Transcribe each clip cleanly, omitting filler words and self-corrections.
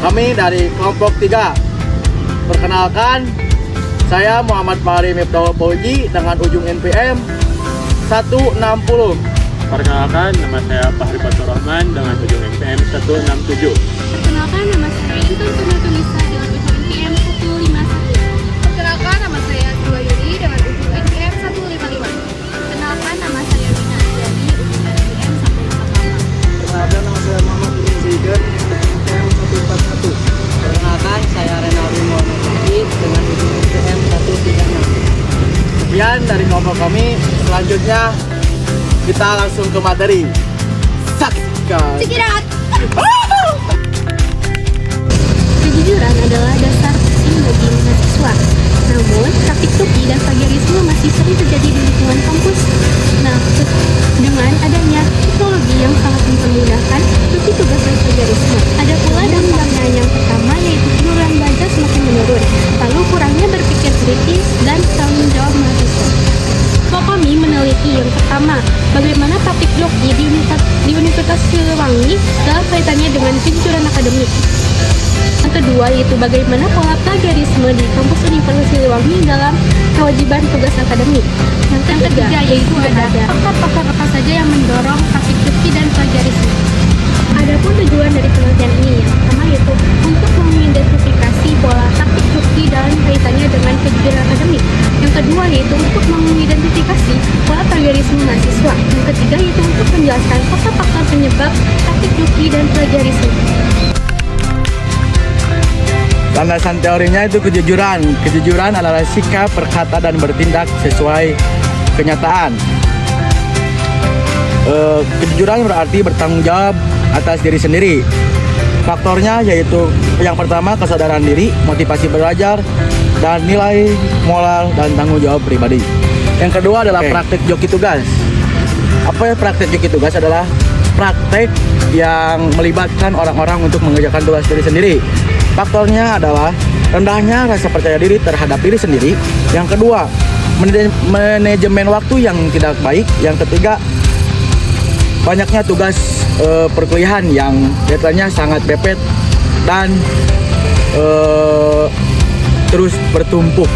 Kami dari kelompok 3. Perkenalkan, saya Muhammad Fahri Miftahul Fauzi dengan ujung NPM 160. Perkenalkan, nama saya Fahri Fatur Rahman dengan ujung NPM 167. Perkenalkan, nama saya Intan Tunisa dengan ujung NPM 151. Perkenalkan, nama saya Siwa Yuri dengan ujung NPM 155. Perkenalkan, nama saya Rina Adiani ujung NPM 158. Perkenalkan, nama saya Muhammad Ibn Zaidan NPM 141. Perkenalkan, saya Renaldi Muhammad Zaki dengan ujung NPM 136. Sekian dari kelompok kami. Selanjutnya kita langsung ke materi. Saksikan. Cikirat! Kejujuran adalah dasar penting bagi mahasiswa. Namun, praktik tuki dan plagiarisme masih sering terjadi di lingkungan kampus. Nah, dengan adanya teknologi yang sangat mempermudahkan tuki tugas dan plagiarisme. Ada pula dampaknya yang pertama yaitu penurunan belajar semakin menurun. Lalu kurangnya berpikir kritis dan tanggung jawab mahasiswa. Kami meneliti yang pertama, bagaimana praktik joki di Universitas Siliwangi dalam kaitannya dengan kejujuran akademik. Yang kedua yaitu bagaimana pola plagiarisme di kampus Universitas Siliwangi dalam kewajiban tugas akademik. Yang ketiga yaitu ada faktor-faktor apa saja yang mendorong praktik joki dan plagiarisme. Adapun tujuan dari penelitian ini yang pertama yaitu untuk mengidentifikasi pola praktik joki dalam kaitannya dengan kejujuran akademik. Yang kedua yaitu untuk mengidentifikasi pola plagiarisme mahasiswa. Yang ketiga yaitu untuk menjelaskan faktor-faktor penyebab praktik joki dan plagiarisme. Landasan teorinya itu kejujuran. Kejujuran adalah sikap, berkata, dan bertindak sesuai kenyataan. Kejujuran berarti bertanggung jawab atas diri sendiri. Faktornya yaitu yang pertama kesadaran diri, motivasi belajar, dan nilai moral dan tanggung jawab pribadi. Yang kedua adalah praktek joki tugas. Apa ya praktek joki tugas? Adalah praktek yang melibatkan orang-orang untuk mengerjakan tugas diri sendiri. Faktornya adalah rendahnya rasa percaya diri terhadap diri sendiri. Yang kedua, manajemen waktu yang tidak baik. Yang ketiga, banyaknya tugas perkuliahan yang deadline-nya sangat mepet dan terus bertumpuk.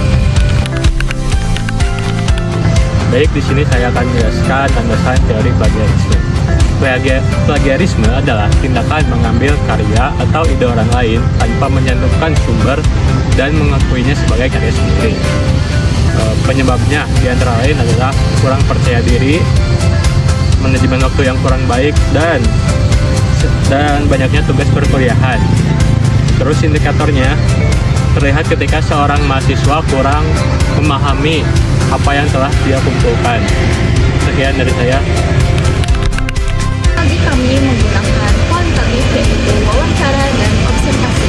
Baik, di sini saya akan menjelaskan landasan teori plagiarisme. Plagiarisme adalah tindakan mengambil karya atau ide orang lain tanpa menyantumkan sumber dan mengakuinya sebagai karya sendiri. Penyebabnya diantara lain adalah kurang percaya diri, manajemen waktu yang kurang baik, dan banyaknya tugas perkuliahan. Terus indikatornya terlihat ketika seorang mahasiswa kurang memahami apa yang telah dia kumpulkan. Sekian dari saya. Bagi kami menggunakan kualitatif yaitu wawancara dan observasi.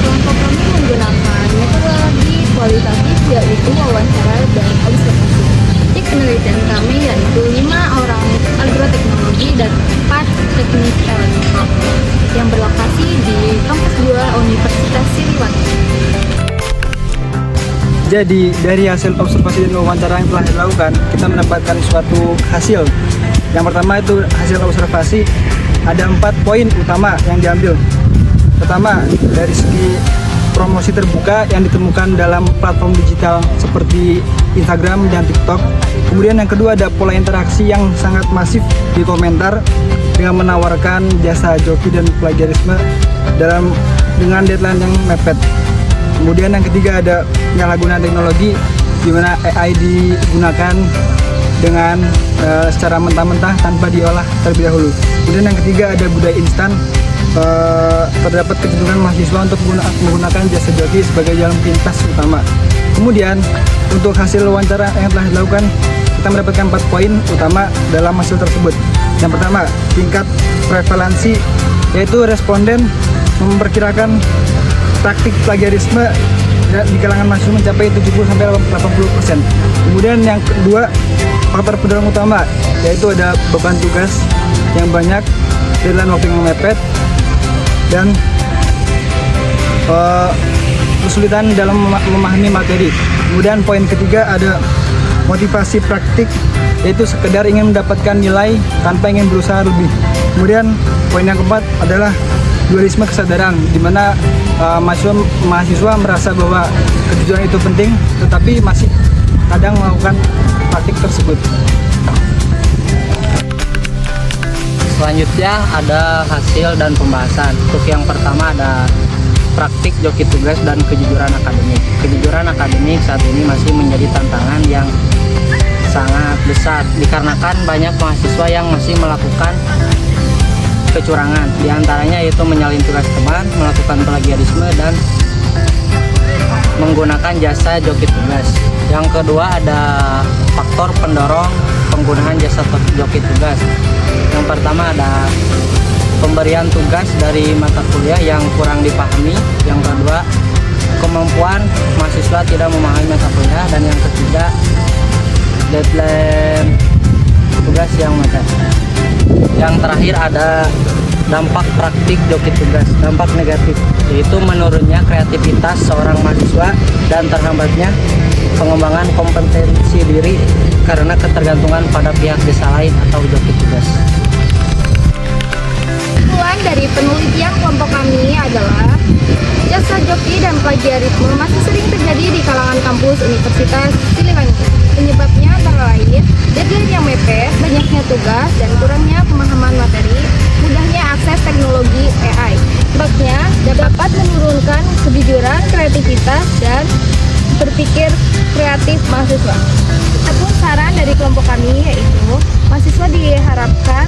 Kelompok kami menggunakan metodologi kualitatif yaitu wawancara dan observasi. Titik penelitian kami yaitu 5 orang agroteknologi dan 4 teknik elektronik yang berlokasi di kampus 2 Universitas Siliwangi. Jadi dari hasil observasi dan wawancara yang telah dilakukan, kita mendapatkan suatu hasil. Yang pertama itu hasil observasi, ada 4 poin utama yang diambil. Pertama, dari segi promosi terbuka yang ditemukan dalam platform digital seperti Instagram dan TikTok. Kemudian yang kedua ada pola interaksi yang sangat masif di komentar dengan menawarkan jasa joki dan plagiarisme dengan deadline yang mepet. Kemudian yang ketiga ada penyalahgunaan teknologi di mana AI digunakan dengan secara mentah-mentah tanpa diolah terlebih dahulu. Kemudian yang ketiga ada budaya instan, terdapat kecenderungan mahasiswa untuk menggunakan jasa joki sebagai jalan pintas utama. Kemudian untuk hasil wawancara yang telah dilakukan, kita mendapatkan 4 poin utama dalam hasil tersebut. Yang pertama, tingkat prevalensi, yaitu responden memperkirakan praktik plagiarisme di kalangan mahasiswa mencapai 70-80%. Kemudian yang kedua, faktor pendorong utama, yaitu ada beban tugas yang banyak, deadline waktu yang mepet, dan kesulitan dalam memahami materi. Kemudian poin ketiga ada motivasi praktik, yaitu sekedar ingin mendapatkan nilai tanpa ingin berusaha lebih. Kemudian poin yang keempat adalah dualisme kesadaran, di mana mahasiswa merasa bahwa kejujuran itu penting, tetapi masih kadang melakukan praktik tersebut. Selanjutnya ada hasil dan pembahasan. Untuk yang pertama ada praktik joki tugas dan kejujuran akademik. Kejujuran akademik saat ini masih menjadi tantangan yang sangat besar dikarenakan banyak mahasiswa yang masih melakukan kecurangan. Di antaranya yaitu menyalin tugas teman, melakukan plagiarisme, dan menggunakan jasa joki tugas. Yang kedua ada faktor pendorong penggunaan jasa joki tugas. Yang pertama ada pemberian tugas dari mata kuliah yang kurang dipahami. Yang kedua, kemampuan mahasiswa tidak memahami mata kuliah. Dan yang ketiga, deadline tugas yang mepet. Yang terakhir ada dampak praktik joki tugas. Dampak negatif yaitu menurunnya kreativitas seorang mahasiswa dan terhambatnya pengembangan kompetensi diri karena ketergantungan pada pihak desa lain atau joki tugas. Kesimpulan dari penelitian kelompok kami adalah jasa joki dan plagiarisme masih sering terjadi di kalangan kampus Universitas Siliwangi. Penyebabnya antara lain deadline yang mepet, banyaknya tugas, dan kurangnya pemahaman materi, mudahnya akses teknologi AI. Sebabnya dapat menurunkan kejujuran, kreativitas, dan berpikir kreatif mahasiswa. Adapun saran dari kelompok kami yaitu mahasiswa diharapkan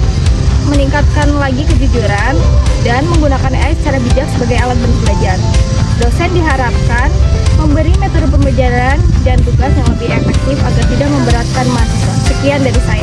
meningkatkan lagi kejujuran dan menggunakan AI secara bijak sebagai alat bantu belajar. Dosen diharapkan memberi metode pembelajaran dan tugas yang lebih efektif agar tidak memberatkan mahasiswa. Sekian dari saya.